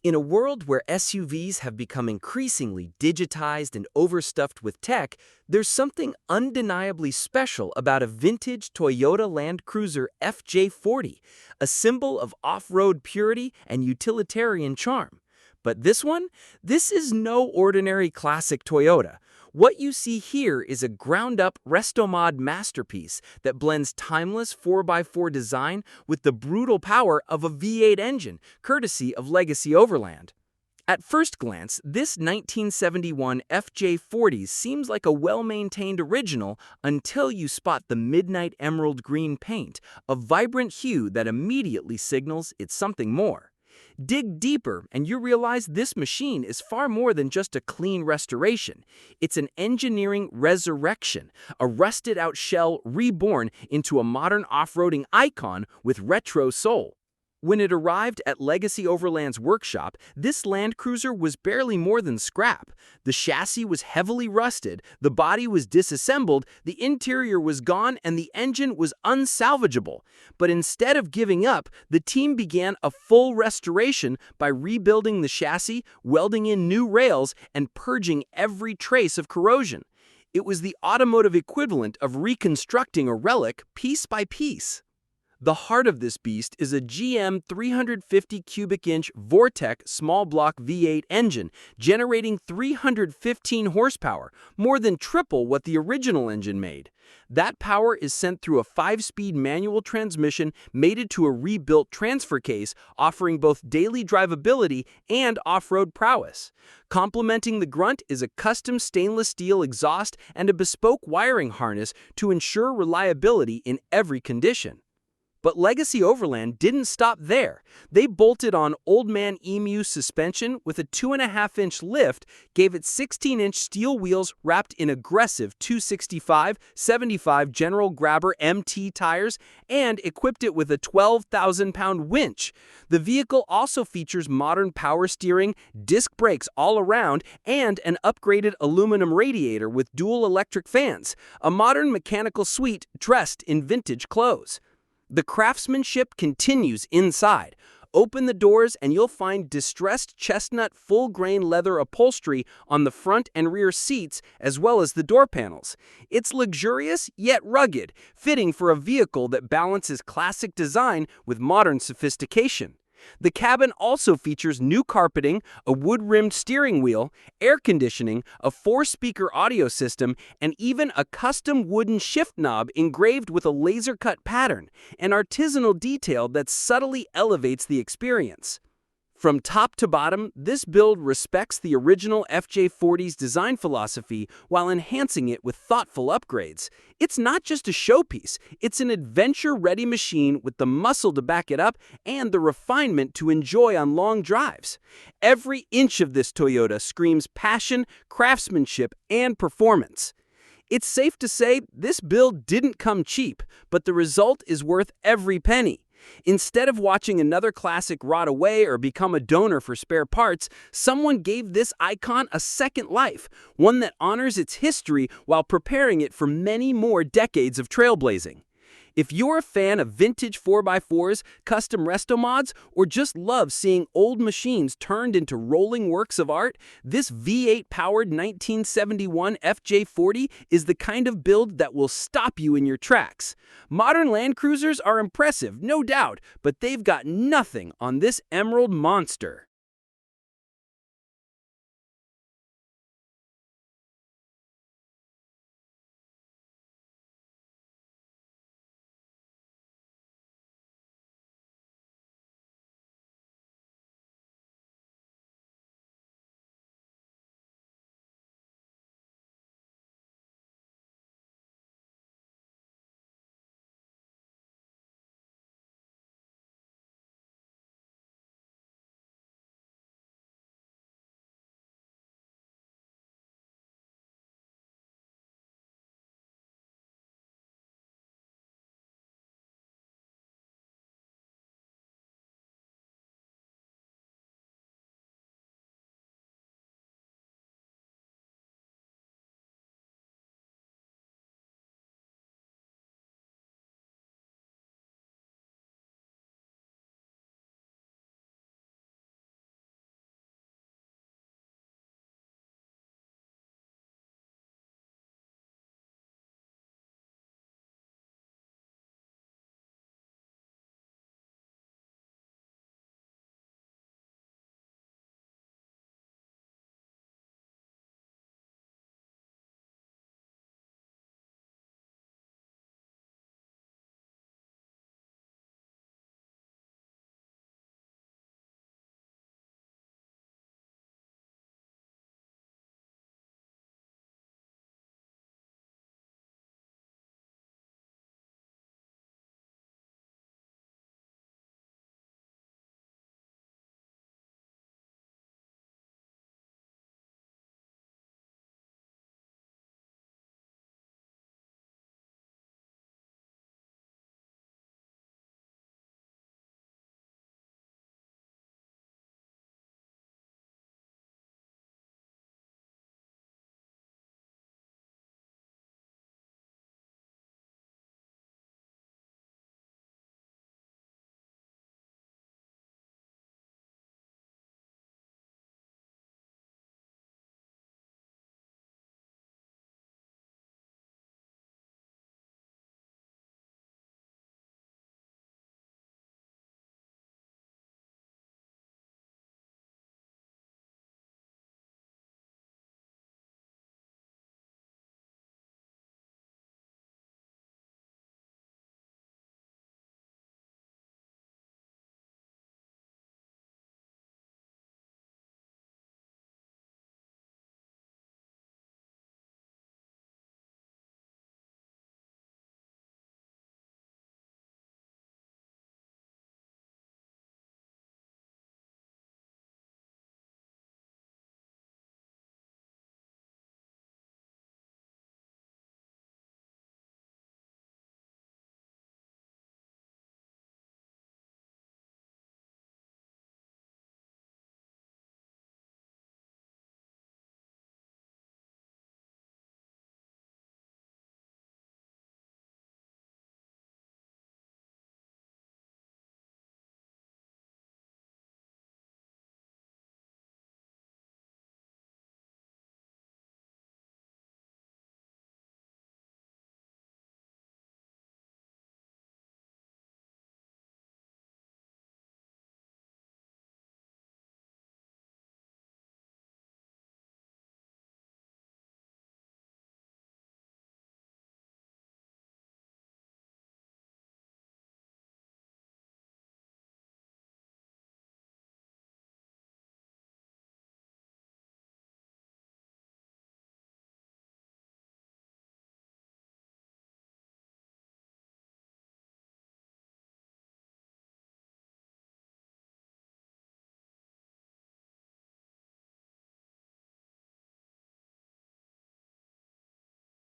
In a world where SUVs have become increasingly digitized and overstuffed with tech, there's something undeniably special about a vintage Toyota Land Cruiser FJ40, a symbol of off-road purity and utilitarian charm. But this one? This is no ordinary classic Toyota. What you see here is a ground-up Restomod masterpiece that blends timeless 4x4 design with the brutal power of a V8 engine, courtesy of Legacy Overland. At first glance, this 1971 FJ40 seems like a well-maintained original until you spot the midnight emerald green paint, a vibrant hue that immediately signals it's something more. Dig deeper and you realize this machine is far more than just a clean restoration. It's an engineering resurrection, a rusted-out shell reborn into a modern off-roading icon with retro soul. When it arrived at Legacy Overland's workshop, this Land Cruiser was barely more than scrap. The chassis was heavily rusted, the body was disassembled, the interior was gone, and the engine was unsalvageable. But instead of giving up, the team began a full restoration by rebuilding the chassis, welding in new rails, and purging every trace of corrosion. It was the automotive equivalent of reconstructing a relic piece by piece. The heart of this beast is a GM 350 cubic inch Vortec small block V8 engine, generating 315 horsepower, more than triple what the original engine made. That power is sent through a 5-speed manual transmission mated to a rebuilt transfer case, offering both daily drivability and off-road prowess. Complementing the grunt is a custom stainless steel exhaust and a bespoke wiring harness to ensure reliability in every condition. But Legacy Overland didn't stop there. They bolted on Old Man Emu suspension with a 2.5-inch lift, gave it 16-inch steel wheels wrapped in aggressive 265/75 General Grabber MT tires, and equipped it with a 12,000-pound winch. The vehicle also features modern power steering, disc brakes all around, and an upgraded aluminum radiator with dual electric fans, a modern mechanical suite dressed in vintage clothes. The craftsmanship continues inside. Open the doors and you'll find distressed chestnut full-grain leather upholstery on the front and rear seats as well as the door panels. It's luxurious yet rugged, fitting for a vehicle that balances classic design with modern sophistication. The cabin also features new carpeting, a wood-rimmed steering wheel, air conditioning, a 4-speaker audio system, and even a custom wooden shift knob engraved with a laser-cut pattern, an artisanal detail that subtly elevates the experience. From top to bottom, this build respects the original FJ40's design philosophy while enhancing it with thoughtful upgrades. It's not just a showpiece, it's an adventure-ready machine with the muscle to back it up and the refinement to enjoy on long drives. Every inch of this Toyota screams passion, craftsmanship, and performance. It's safe to say this build didn't come cheap, but the result is worth every penny. Instead of watching another classic rot away or become a donor for spare parts, someone gave this icon a second life, one that honors its history while preparing it for many more decades of trailblazing. If you're a fan of vintage 4x4s, custom Restomods, or just love seeing old machines turned into rolling works of art, this V8-powered 1971 FJ40 is the kind of build that will stop you in your tracks. Modern Land Cruisers are impressive, no doubt, but they've got nothing on this emerald monster.